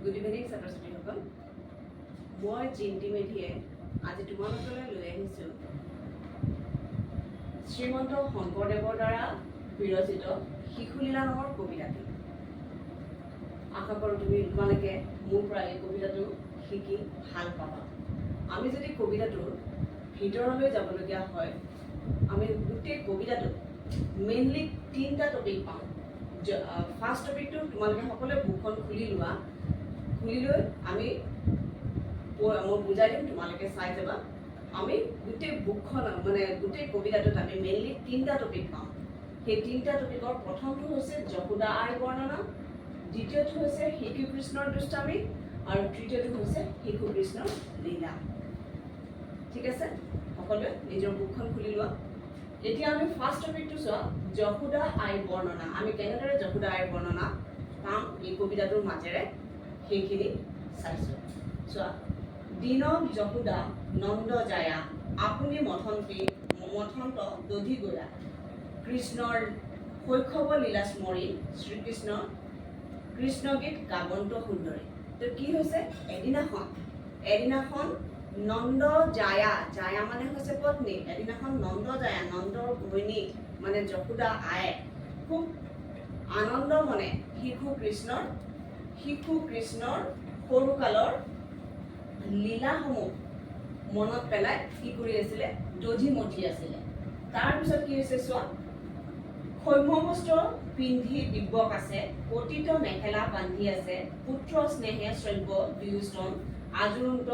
Good evening, ছাত্ৰ-ছাত্ৰীসকল। মই জিন্তি মেধিয়ে আজি তোমালোকলৈ লৈ আহিছোঁ শ্ৰীমন্ত শংকৰদেৱৰ দ্বাৰা বিৰচিত শিশুলীলা নামৰ কবিতাটি। আশা কৰোঁ তোমালোকে মোৰ পৰা এই কবিতাটো শিকি ভাল পাবা। আমি যদি কবিতাটোৰ ভিতৰলৈ যাবলগীয়া হয়, আমি গোটেই কবিতাটোত মেইনলি 3টা টপিক পাওঁ। ফাৰ্ষ্ট টপিকটো তোমালোকে সকলোৱে বুকখন খুলি লোৱা। খুলি লৈ আমি মই বুজাই দিম, তোমালোকে চাই যাবা। আমি গোটেই বুকখন গোটেই কবিতাটোত আমি মেইনলি 3টা টপিক পাওঁ। সেই 3টা টপিকৰ প্ৰথমটো হৈছে যশোদা আইৰ বৰ্ণনা, দ্বিতীয়টো হৈছে শিশু কৃষ্ণৰ দুষ্টামি আৰু তৃতীয়টো হৈছে শিশু কৃষ্ণৰ লীলা। ঠিক আছে, সকলোৱে নিজৰ বুকখন খুলি লোৱা। এতিয়া আমি ফাৰ্ষ্ট টপিকটো চোৱা, যশোদা আইৰ বৰ্ণনা। আমি কেনেদৰে যশোদা আইৰ বৰ্ণনা পাম এই কবিতাটোৰ মাজেৰে সেইখিনি চাইছোঁ। চোৱা, দিনক যশোদা নন্দ জায়া আপুনি মথন্ত দধি গয়া কৃষ্ণৰ শৈশৱ লীলা স্মৰি শ্ৰীকৃষ্ণৰ কৃষ্ণগীত গাবন্ত সুন্দৰী। তো কি হৈছে, এদিনাখন নন্দ জায়া, জায়া মানে হৈছে পত্নী, এদিনাখন নন্দ জায়া, নন্দৰ ঘৈণীক মানে যশোদা আয়ে খুব আনন্দ মনে শিশু কৃষ্ণৰ সৰুকালৰ লীলাসমূহ মনত পেলাই কি কৰি আছিলে, দধি মঠি আছিলে। তাৰপিছত কি হৈছে চোৱা, শৈশৱস্ত্ৰ পিন্ধি দিব্যক আছে, পতিত মেখেলা বান্ধি আছে, পুত্ৰ স্নেহে শ্ৰব্য দুয়োস্তন আজুৰন্ত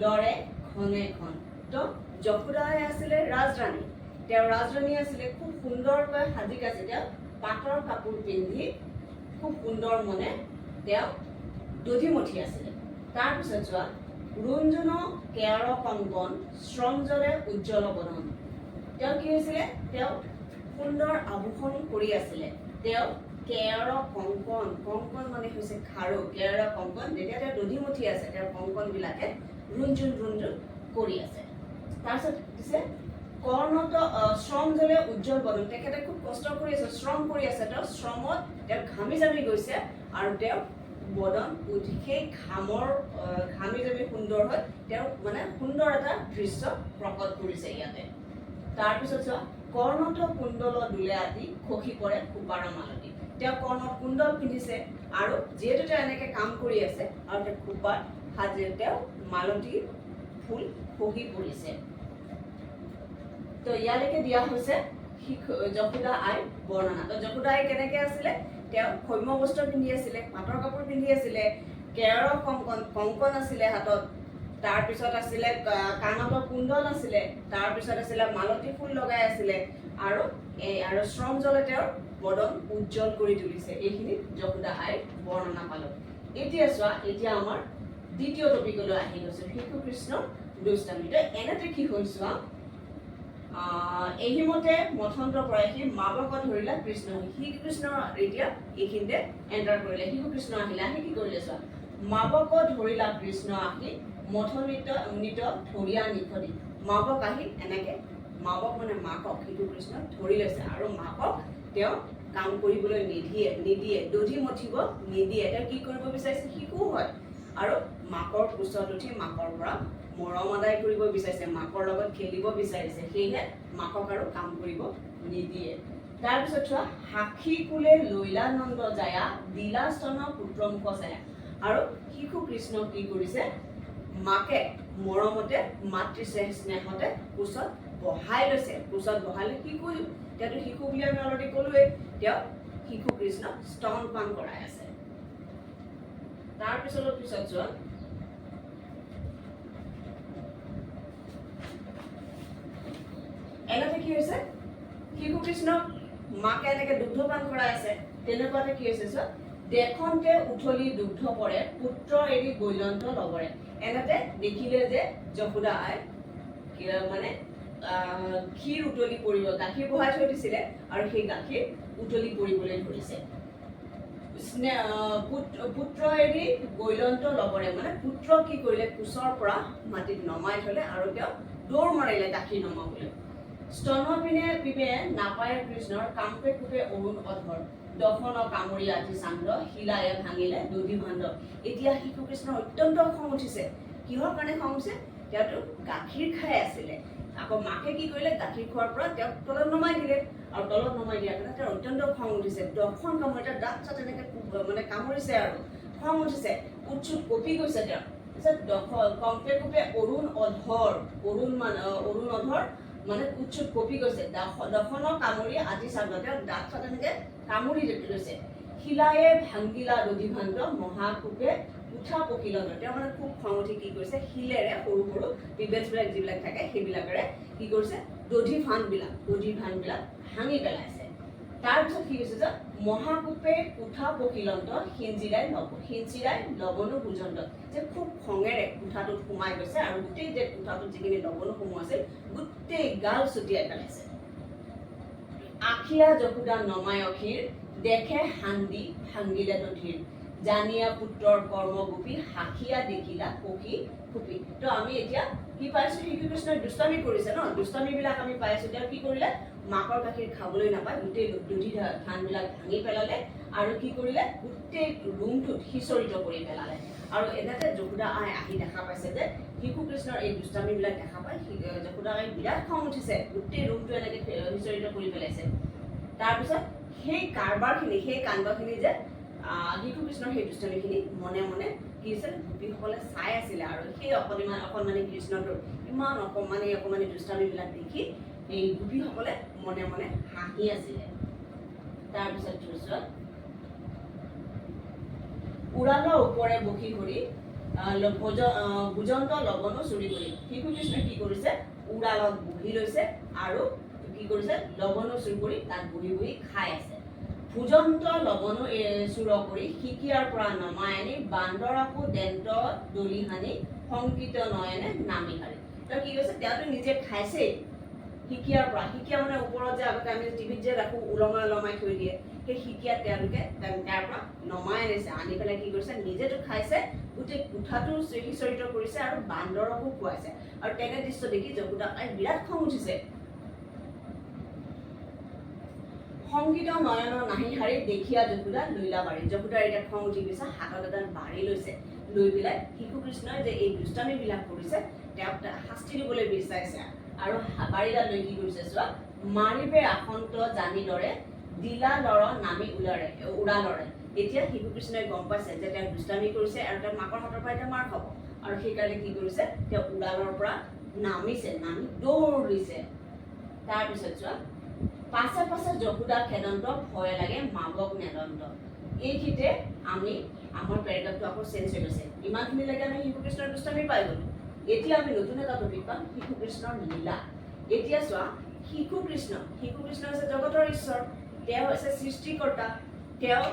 লৰে ঘনে ঘন। তো যশোদাই আছিলে ৰাজৰাণী। তেওঁ ৰাজৰাণী আছিলে, খুব সুন্দৰকৈ সাজি কাচি তেওঁ পাটৰ কাপোৰ পিন্ধি খুব সুন্দৰ মনে তেওঁ দধি মঠি আছিলে। তাৰপিছত চোৱা, ৰুঞ্জন কেৰ কংকন শ্ৰমজলে উজ্জ্বল বদন। তেওঁ কি হৈছিলে, তেওঁ সুন্দৰ আভূষণ কৰি আছিলে। তেওঁ কেৰ কংকন, কংকন মানে হৈছে খাৰু, কেৰ কংকন, যেতিয়া তেওঁ দধি মঠি আছে তেওঁৰ কংকনবিলাকে ৰুঞ্জুন কৰি আছে। তাৰপিছত দিছে কৰ্ণত শ্ৰমজলে উজ্জ্বল বদন। তেখেতে খুব কষ্ট কৰি আছে, শ্ৰম কৰি আছে, তেওঁ শ্ৰমত তেওঁ ঘামি জামি গৈছে আৰু তেওঁ বদন সেই ঘামি জামি সুন্দৰ হৈ তেওঁ সুন্দৰ এটা দৃশ্য প্ৰকট কৰিছে ইয়াতে। তাৰপিছত চোৱা, কৰ্ণত কুণ্ডল দুলে আদি খহি পৰে খোপাৰ মালতী। তেওঁ কৰ্ণত কুণ্ডল পিন্ধিছে আৰু যিহেতু তেওঁ এনেকৈ কাম কৰি আছে আৰু তেওঁ খোপাত সাজি তেওঁ মালতী ফুল খহি পৰিছে। তো ইয়ালৈকে দিয়া হৈছে যশোদা আইৰ বৰ্ণনা। তো যশোদা আই কেনেকৈ আছিলে, তেওঁ সৌম্য বস্ত্ৰ পিন্ধি আছিলে, পাটৰ কাপোৰ পিন্ধি আছিলে, কেৰ কংকন আছিলে হাতত, তাৰপিছত আছিলে কাণত কুণ্ডল আছিলে, তাৰপিছত আছিলে মালতী ফুল লগাই আছিলে আৰু শ্ৰমজলে তেওঁৰ বদন উজ্জ্বল কৰি তুলিছে। এইখিনি যশোদা আইৰ বৰ্ণনা পালোঁ। এতিয়া চোৱা, এতিয়া আমাৰ দ্বিতীয় টপিকলৈ আহি গৈছোঁ, শিশু কৃষ্ণৰ দুষ্টামি। তো এনেতে কি হ'ল চোৱা, এহিমতে মথন্ত পৰাইসি মাবক ধৰিলা কৃষ্ণ। শিশু কৃষ্ণ এতিয়া এইখিনিতে এণ্টাৰ কৰিলে, শিশু কৃষ্ণ আহিলে, আহি কি কৰিলে চোৱা, মাবক ধৰিলা কৃষ্ণ আহি মথনিত ধৰিয়া নিখনি। মাবক আহি এনেকে, মাবক মানে মাকক শিশু কৃষ্ণ ধৰি লৈছে আৰু মাকক তেওঁ কাম কৰিবলৈ নিদিয়ে, দধি মঠিব নিদিয়ে। তেওঁ কি কৰিব বিচাৰিছে, শিশু হয় আৰু মাকৰ কোচত উঠি মাকৰ পৰা মৰম আদায় কৰিব বিচাৰিছে, মাকৰ লগত খেলিব বিচাৰিছে, সেয়েহে মাকক আৰু কাম কৰিব নিদিয়ে। তাৰপিছত চোৱা, সাক্ষী কুলে লৈলানন্দ জায়া দিলা স্তন পুত্ৰ মুখ ছায়া। আৰু শিশু কৃষ্ণ কি কৰিছে, মাকে মৰমতে মাতৃ স্নেহতে কোচত বহাই লৈছে। কোচত বহাই লৈ তেওঁতো শিশু বুলি আমি অলৰেডি ক'লোৱেই, তেওঁ শিশু কৃষ্ণ স্তনপান কৰাই আছে। তাৰপিছত চোৱা, এনেতে কি হৈছে, শিশু কৃষ্ণক মাকে এনেকে দুগ্ধপান কৰাই আছে। তেনেকুৱাতে কি হৈছে চোৱা, দেখনতে উঠলি দুগ্ধ পৰে পুত্ৰ এৰি গৈলন্ত লগৰে। এনেতে দেখিলে যে যশোদা আই ক্ষীৰ উতলি পৰিব, গাখীৰ বহাই থৈ দিছিলে আৰু সেই গাখীৰ উতলি পৰিবলৈ ধৰিছে। পুত্ৰ এৰি গৈলন্ত লগৰে, পুত্ৰ কি কৰিলে, কোচৰ পৰা মাটিত নমাই থলে আৰু তেওঁ দৌৰ মাৰিলে গাখীৰ নমাবলৈ। স্তন পিনে নাপায় কৃষ্ণৰ কাম্পে কুপে অৰুণ অধৰ। দশন কামুৰি আজি চান্দ শিলায়ে ভাঙিলে দধি ভাণ্ড এতিয়া শিশু কৃষ্ণৰ অত্যন্ত খং উঠিছে কিহৰ কাৰণে খং উঠিছে তেওঁতো গাখীৰ খাই আছিলে আকৌ মাকে কি কৰিলে গাখীৰ খোৱাৰ পৰা তেওঁক তলত নমাই দিলে আৰু তলত নমাই দিয়াৰ কাৰণে তেওঁৰ অত্যন্ত খং উঠিছে দখন কামুৰি এটা দাঁত চাত এনেকৈ মানে কামুৰিছে আৰু খং উঠিছে উৎসুক কঁপি গৈছে তেওঁ কম্পে কোপে অৰুণ অধৰ মানে উৎসুক কঁপি গৈছে দখনৰ কামুৰি আজি চান্দ তেওঁ দাঁত চাত এনেকৈ কামুৰি লৈছে শিলায়ে ভাঙ্গিলা দধি ভাণ্ড মহাকোপে উঠা পকিলত তেওঁ মানে খুব খং উঠি কি কৰিছে শিলেৰে সৰু সৰু পিবেলছবিলাক যিবিলাক থাকে সেইবিলাকেৰে কি কৰিছে দধি ভাণ্ডবিলাক ভাঙি পেলাইছে তাৰপিছত কি কৈছে যে মহাকোপে উঠা পকিলন্ত সিঞ্চিৰাই লৱণো ভোজন্ত যে খুব খঙেৰে কোঠাটোত সোমাই গৈছে আৰু গোটেই যে কোঠাটোত যিখিনি লৱণো সোমোৱা আছিল গোটেই গাল ছটিয়াই পেলাইছে আখিয়া যশোদা নমাই অখিৰ দেখে হান্দি ভাঙ্গিলে দধিৰ জানিয়া পুত্ৰৰ কৰ্মগোপী হাঁহিয়া দেখিলা পখি খুপি তো আমি এতিয়া কি পাইছো শিশু কৃষ্ণই দুষ্টামি কৰিছে ন দুষ্টামিবিলাক আমি পাইছো তেওঁ কি কৰিলে মাকৰ গাখীৰ খাবলৈ নাপায় গোটেই দধি ধানবিলাক ভাঙি পেলালে আৰু কি কৰিলে গোটেই ৰুমটোত সিঁচৰিত কৰি পেলালে আৰু এনেতে যশোদা আই আহি দেখা পাইছে যে শিশু কৃষ্ণৰ এই দুষ্টামিবিলাক দেখা পাই যশোদা আই বিৰাট খং উঠিছে গোটেই ৰুমটো এনেকৈ সিঁচৰিত কৰি পেলাইছে তাৰপিছত সেই কাৰবাৰখিনি সেই কাণ্ডখিনি যে শিশু কৃষ্ণৰ সেই দুষ্টামিখিনি মনে মনে কি হৈছিল গোপীসকলে চাই আছিলে আৰু সেই অকণমানি কৃষ্ণটোৰ ইমান অকণমানি দুষ্টামিবিলাক দেখি এই গোপীসকলে মনে মনে হাঁহি আছিলে তাৰপিছত চোৱা উৰালৰ ওপৰে বহি কৰি ভোজন্ত লৱণো চুৰি কৰি শিশু কৃষ্ণই কি কৰিছে উৰালত বহি লৈছে আৰু কি কৰিছে লৱণো চুৰি কৰি তাত বহি বহি খাই আছে ভোজন্ত লৱণো চুৰ কৰি শিকিয়াৰ পৰা নমাই আনি বান্দৰাকো দেন্ত দলি সানি শংকিত নয়নে নামি হাৰি তেওঁ কি কৈছে তেওঁতো নিজে খাইছেই শিকিয়াৰ পৰা শিকিয়া মানে ওপৰত যে আগতে আমি টিভিত যে ৰাখোঁ ওলমাই থৈ দিয়ে সেই শিকিয়াত তেওঁলোকে তাৰ পৰা নমাই আনিছে আনি পেলাই কি কৰিছে নিজেতো খাইছে গোটেই কোঠাটো সিঁচৰিত কৰিছে আৰু বান্দৰকো খুৱাইছে আৰু তেনে দৃশ্য দেখি যশোদা আই বিৰাট খং উঠিছে সংগীত নয়ন নাহি হাৰি দেখিয়া যশোদা লৈলা বাৰী যশোদাৰ এতিয়া খং উঠি গৈছে হাতত এডাল বাৰী লৈছে লৈ পেলাই শিশু কৃষ্ণই যে এই দুষ্টামিবিলাক কৰিছে তেওঁক শাস্তি দিবলৈ বিচাৰিছে আৰু বাৰীডাল লৈ কি কৰিছে চোৱা মাৰিবে আসন্ত জানি দৰে দিলা লৰ নামি উৰালৰে এতিয়া শিশু কৃষ্ণই গম পাইছে যে তেওঁ দুষ্টামি কৰিছে আৰু তেওঁ মাকৰ হাতৰ পৰা এতিয়া মাৰ খাব আৰু সেইকাৰণে কি কৰিছে তেওঁ উৰালৰ পৰা নামি দৌৰিছে তাৰপিছত চোৱা পাছে পাছে যশোদা খেদন্ত ভয় লাগে মাবক নেদন্ত এইখিনিতে আমি আমাৰ পেৰেগ্ৰাফটো আকৌ চেঞ্জ হৈ গৈছে ইমানখিনিলৈকে আমি শিশু কৃষ্ণৰ দুষ্টামি পাই গ'লো এতিয়া আমি নতুন এটা টপিক পাম শিশু কৃষ্ণৰ লীলা এতিয়া চোৱা শিশু কৃষ্ণ হৈছে জগতৰ ঈশ্বৰ তেওঁ হৈছে সৃষ্টিকৰ্তা তেওঁ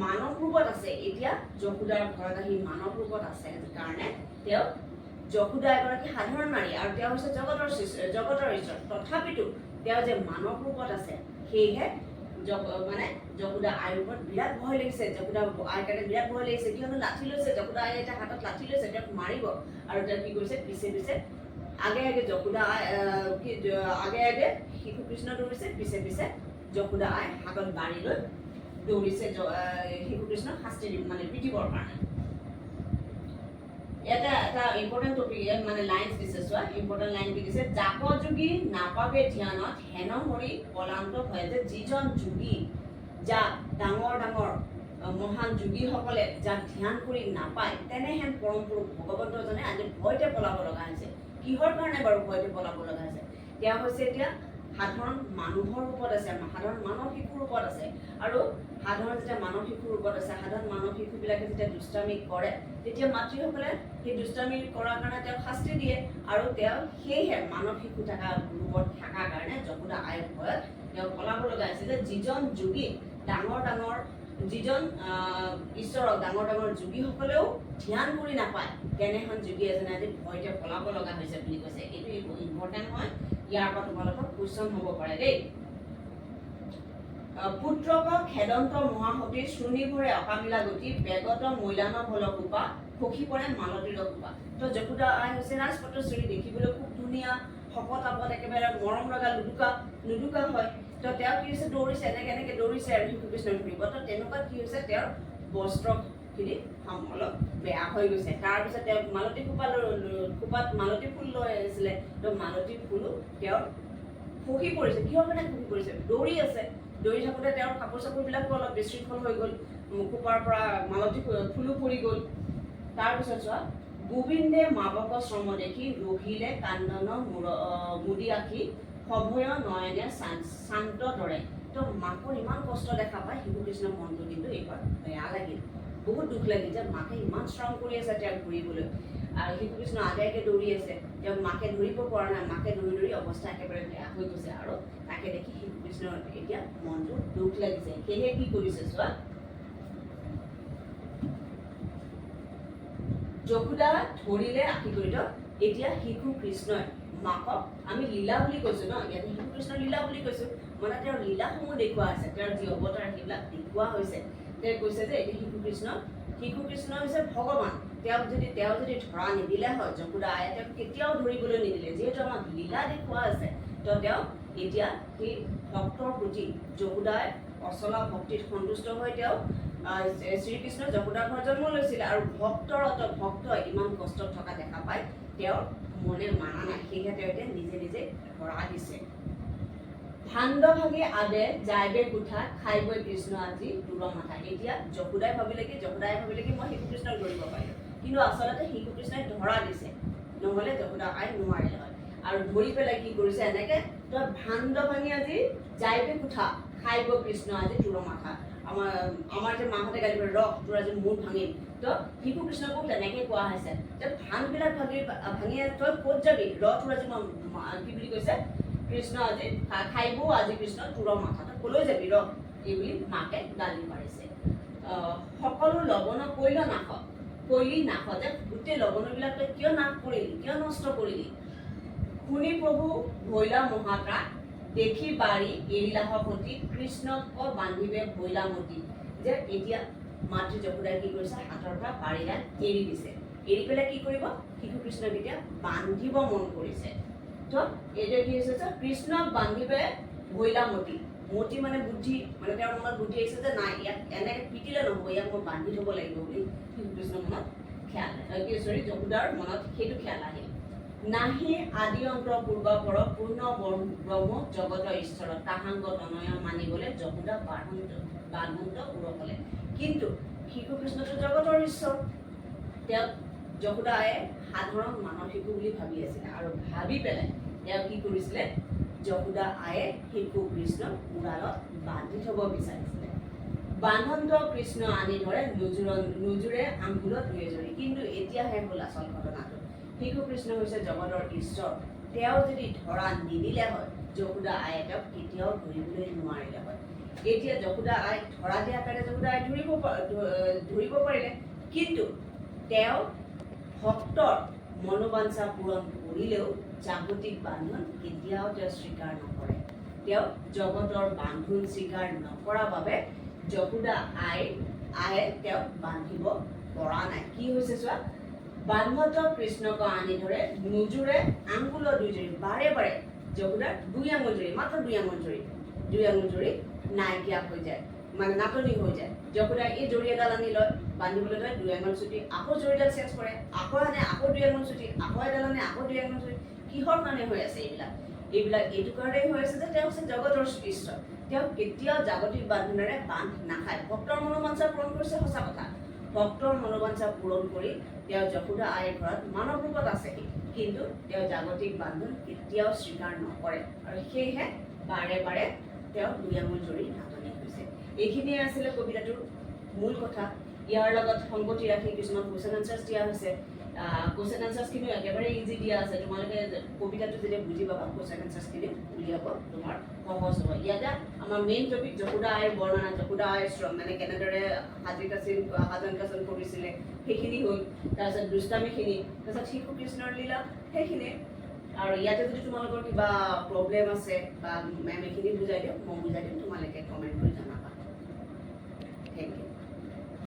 মানৱ ৰূপত আছে এতিয়া যশোদাৰ ঘৰত আহি মানৱ ৰূপত আছে কাৰণে তেওঁ যশোদা এগৰাকী সাধাৰণ নাৰী আৰু তেওঁ হৈছে জগতৰ ঈশ্বৰ তথাপিতো তেওঁ যে মানৱ ৰূপত আছে সেয়েহে যশোদা আইৰ ওপৰত বিৰাট ভয় লাগিছে যশোদা আইৰ কাৰণে বিৰাট ভয় লাগিছে কিয়নো লাঠি লৈছে যশোদা আই এটা হাতত লাঠি লৈছে তেওঁক মাৰিব আৰু তেওঁ কি কৰিছে পিছে আগে যশোদা আগে শিশু কৃষ্ণ দৌৰিছে পিছে যশোদা আই হাতত বাৰী লৈ দৌৰিছে শিশু কৃষ্ণক শাস্তি পিটিবৰ কাৰণে এটা ইম্পৰ্টেণ্ট টপিক লাইনছ দিছে চোৱা ইম্পৰ্টেণ্ট লাইন কি দিছে জাপ যোগী নাপাবে ধ্যানত হেন হৰি পলান্ত হয় যে যিজন যোগী যাক ডাঙৰ মহান যোগীসকলে যাক ধ্যান কৰি নাপায় তেনেহেন পৰম পুৰুষ ভগৱন্তজনে আজি ভয়তে পলাব লগা হৈছে কিহৰ কাৰণে বাৰু ভয়তে পলাব লগা হৈছে তেওঁ হৈছে এতিয়া সাধাৰণ মানুহৰ ৰূপত আছে সাধাৰণ মানৱ শিশুৰ ৰূপত আছে আৰু সাধাৰণ যেতিয়া মানৱ শিশুৰ ৰূপত আছে সাধাৰণ মানৱ শিশুবিলাকে যেতিয়া দুষ্টামি কৰে তেতিয়া মাতৃসকলে সেই দুষ্টামি কৰাৰ কাৰণে তেওঁক শাস্তি দিয়ে আৰু তেওঁ সেয়েহে মানৱ শিশু থকা ৰূপত থকাৰ কাৰণে যশোদা আইৰ ভয়ত তেওঁ পলাব লগা হৈছে যে যিজন যোগী যিজন ঈশ্বৰক ডাঙৰ যোগীসকলেও ধ্যান কৰি নাপায় তেনেখন যোগী এজনে আজি ভয়তে পলাব লগা হৈছে বুলি কৈছে এইটো ইম্পৰ্টেণ্ট হয় ইয়াৰ পৰা তোমালোকৰ কুৱেশ্যন হ'ব পাৰে দেই পুত্ৰক খেদন্ত মহাসতী শ্ৰোণীভৰে অকামিলা গতি বেগত মৈলান ভল কোপা সখী পৰে মালতীৰ কোপা তো যশোদা আই হৈছে ৰাজপটশ্বৰী দেখিবলৈ খুব ধুনীয়া শকত আপত একেবাৰে মৰম লগা লুডুকা হয় তো তেওঁ কি হৈছে দৌৰিছে এনেকৈ দৌৰিছে আৰু শিশুকৃষ্ণক ধৰিব তো তেনেকুৱা কি হৈছে তেওঁৰ বস্ত্ৰখিনি অলপ বেয়া হৈ গৈছে তাৰপিছত তেওঁ খোপাত মালতী ফুল লৈ আহিছিলে তো মালতী ফুলো তেওঁৰ খহি পৰিছে কিহৰ কাৰণে খহি পৰিছে দৌৰি আছে দৌৰি থাকোঁতে তেওঁৰ কাপোৰ চাপোৰবিলাকো অলপ বিশৃংখল হৈ গ'ল খোপাৰ পৰা মালতী ফুলো পৰি গ'ল তাৰপিছত চোৱা গোবিন্দে মাবক শ্ৰম দেখি ৰহিলে কান্দন মুদি আঁকি সভয় নয়নে শান্ত দৰে তো মাকৰ ইমান কষ্ট দেখা পায় শিশুকৃষ্ণৰ মনটো কিন্তু এইবাৰ বেয়া লাগিল বহুত দুখ লাগিল যে মাকে ইমান শ্ৰম কৰি আছে তেওঁক ঘূৰিবলৈ আৰু শিশুকৃষ্ণ আগে দৌৰি আছে তেওঁক মাকে ধৰিব পৰা নাই মাকে দৌৰি অৱস্থা একেবাৰে বেয়া হৈ গৈছে আৰু তাকে দেখি শিশুকৃষ্ণৰ এতিয়া মনটো দুখ লাগিছে সেয়েহে কি কৰিছে চোৱা যশোদা ধৰিলে আঁকি কৰি এতিয়া শিশু কৃষ্ণই মাকক আমি লীলা বুলি কৈছো ন ইয়াতে শিশু কৃষ্ণৰ লীলা বুলি কৈছো মানে তেওঁৰ লীলাসমূহ দেখুওৱা হৈছে তেওঁৰ যি অৱতাৰ সেইবিলাক দেখুওৱা হৈছে তেওঁ কৈছে যে এতিয়া শিশু কৃষ্ণ হৈছে ভগৱান তেওঁ যদি ধৰা নিদিলে হয় যশোদা আয়ে তেওঁক কেতিয়াও ধৰিবলৈ নিদিলে যিহেতু আমাক লীলা দেখুওৱা আছে তো তেওঁ এতিয়া সেই ভক্তৰ প্ৰতি যশোদাই অচলা ভক্তিত সন্তুষ্ট হৈ তেওঁ শ্ৰীকৃষ্ণ যশোদাৰ ঘৰত জন্ম লৈছিলে আৰু ভক্তই ইমান কষ্টত থকা দেখা পায় তেওঁৰ মনে মানা নাই সেয়েহে তেওঁ এতিয়া নিজে ধৰা দিছে ভাণ্ড ভাগি আদে যাইবে কোঠা খাইবই কৃষ্ণ আজি দূৰ মাথা এতিয়া যশোদাই ভাবিলে কি মই শিশুকৃষ্ণক ধৰিব পাৰিম কিন্তু আচলতে শিশুকৃষ্ণই ধৰা দিছে নহ'লে যশোদা আই নোৱাৰিলে হয় আৰু ধৰি পেলাই কি কৰিছে এনেকৈ তই ভাণ্ড ভাঙি আজি যাইবে কোঠা খাইব কৃষ্ণ আজি দূৰ মাথা আমাৰ যে মাহঁতে গালি পাৰে ৰস তোৰ আজি মূৰ ভাঙিম তো শিশুকৃষ্ণকো তেনেকৈ কোৱা হৈছে যে ভানবিলাক ভাঙি তই ক'ত যাবি তোৰ আজি কি বুলি কৈছে কৃষ্ণ আজি খাইব আজি কৃষ্ণ তোৰ মাথা তই ক'লৈ যাবি এই বুলি মাকে গালি পাৰিছে সকলো লৱণ কৈলি নাশ যে গোটেই লৱণবিলাক তই কিয় নাশ কৰিলি কিয় নষ্ট কৰিলি শুনি প্ৰভু ভৈলা মহাত্ৰা দেখি বাৰী এৰিলাহ প্ৰতি কৃষ্ণক বান্ধিবে ভৈলামতী যে এতিয়া মাতৃ যশোদাই কি কৰিছে হাতৰ পৰা বাৰীডাল এৰি দিছে এৰি পেলাই কি কৰিব শিশুকৃষ্ণক এতিয়া বান্ধিব মন কৰিছে তো এতিয়া কি হৈছে যে কৃষ্ণক বান্ধিবে ভৈলামতী মতি মানে বুদ্ধি মানে তেওঁৰ মনত বুদ্ধি আহিছে যে নাই ইয়াক এনেকৈ পিটিলে নহ'ব ইয়াক মই বান্ধি থ'ব লাগিব বুলি শিশুকৃষ্ণৰ মনত যশোদাৰ মনত সেইটো খেয়াল আহিল নাহি আদি অন্ত পূৰ্বাপৰ পূৰ্ণ ব্ৰহ্ম জগত ঈশ্বৰ তাহাংগ তনয় মানিবলৈ যশোদা বান্ধন্ত উৰকলে কিন্তু শিশুকৃষ্ণটো জগতৰ ঈশ্বৰ তেওঁক যশোদা আয়ে সাধাৰণ মানৱ শিশু বুলি ভাবি আছিলে আৰু ভাবি পেলাই তেওঁ কি কৰিছিলে যশোদা আয়ে শিশু কৃষ্ণক উৰালত বান্ধি থ'ব বিচাৰিছিলে বান্ধন্ত কৃষ্ণ আনি ধৰে নোজোৰে আঙ্গুলত দুয়ে জৰি কিন্তু এতিয়াহে হ'ল আচল ঘটনাটো শিশুকৃষ্ণ হৈছে জগতৰ ঈশ্বৰ তেওঁ যদি ধৰা নিদিলে হয় যশোদা আয়ে তেওঁক কেতিয়াও ধৰিবলৈ নোৱাৰিলে হয় এতিয়া যশোদা আইক ধৰা দিয়াৰ কাৰণে যশোদা আই ধৰিব পাৰিলে কিন্তু তেওঁ ভক্তৰ মনোবাঞ্ছা পূৰণ কৰিলেও জাগতিক বান্ধোন কেতিয়াও তেওঁ স্বীকাৰ নকৰে তেওঁ জগতৰ বান্ধোন স্বীকাৰ নকৰাৰ বাবে যশোদা আয়ে তেওঁক বান্ধিব পৰা নাই কি হৈছে চোৱা বান্ধত কৃষ্ণক আনি ধৰে নোজোৰে আঙ্গুল দুই জৰি বাৰে বাৰে যশোদাৰ দুই আঙুল জৰি নাইকিয়া হৈ যায় মানে নাটনি হৈ যায় যশোদাই এই জৰি এডাল আনি লয় বান্ধিবলৈ লয় দুই আঙুল চুটি আকৌ জৰিডাল চেঞ্জ কৰে আকৌ আনে আকৌ দুই আঙুল চুটি আকৌ এডাল আনে আকৌ দুই আঙুল চুটি কিহৰ কাৰণে হৈ আছে এইবিলাক এইটো কাৰণেই হৈ আছে যে তেওঁ হৈছে জগতৰ ঈশ্বৰ তেওঁ কেতিয়াও জাগতিক বান্ধোনেৰে বান্ধ নাখায় ভক্তৰ মনোবাঞ্ছা পূৰণ কৰিছে সঁচা কথা ভক্তৰ মনোবাঞ্ছা পূৰণ কৰি তেওঁ যশোদা আইৰ ঘৰত মানৱ ৰূপত আছেহি কিন্তু তেওঁ জাগতিক বান্ধোন কেতিয়াও স্বীকাৰ নকৰে আৰু সেয়েহে বাৰে বাৰে তেওঁ দুই আঙুল জৰি নাটনি হৈছে এইখিনিয়ে আছিলে কবিতাটোৰ মূল কথা ইয়াৰ লগত সংগতি ৰাখি কিছুমান কুৱেশ্যন আনচাৰ্ছ দিয়া হৈছে কুৱেশ্যন আনচাৰ্ছখিনিও একেবাৰে ইজি দিয়া আছে তোমালোকে কবিতাটো যেতিয়া বুজি পাবা কুৱেশ্যন আনচাৰ্ছখিনি উলিয়াব তোমাৰ সহজ হ'ব ইয়াতে আমাৰ মেইন টপিক যশোদা আইৰ বৰ্ণনা যশোদা আইৰ মানে কেনেদৰে সাজন কাচন কৰিছিলে সেইখিনি হ'ল তাৰপিছত দুষ্টামীখিনি তাৰপিছত শিশুকৃষ্ণৰ লীলা সেইখিনি আৰু ইয়াতে যদি তোমালোকৰ কিবা প্ৰব্লেম আছে বা মেম এইখিনি বুজাই দিওঁ মই বুজাই দিম তোমালোকে কমেণ্ট কৰি জনাবা